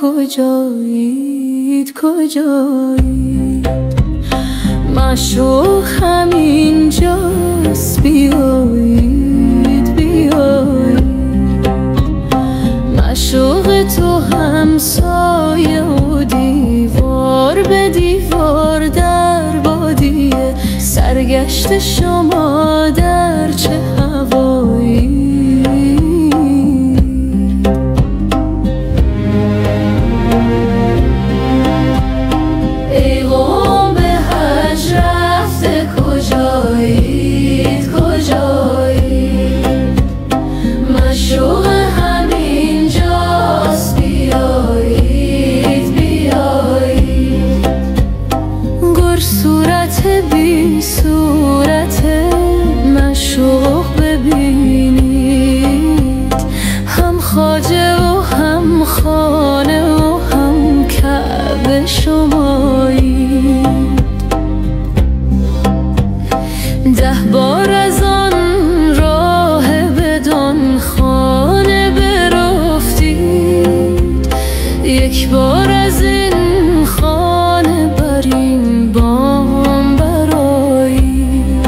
کجایید کجایید؟ معشوق همینجاست، بیایید بیایید. معشوق تو همسایه و دیوار به دیوار در بادیه، سرگشت شما در چه هوایی؟ ای قوم به حج رفته کجایید کجایید؟ معشوق همینجاست، بیایید بیایید. گر صورت بی صورت معشوق ببینید، هم خواجه و هم خانه و هم کعبه شمایید. 10 بار از آن راه بدان خانه برفتید، 1 بار از این خانه بر این بام برآیید.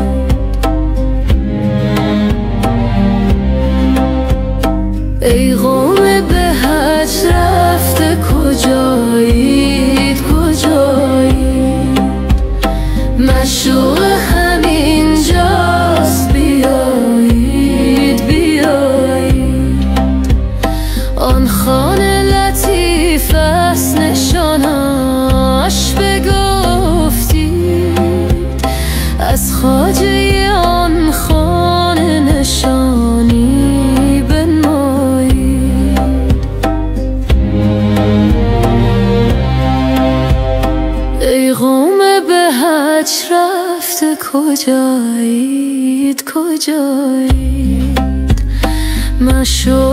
ای قوم به حج رفته کجایید کجایید؟ معشوق همینجاست، بیایید بیایید. آن خانه لطیف است نشانش بگفتید، از خواجه آن خانه نشانی بنمایید. ای قوم به حج رفته کجایید کجایید؟ معشوق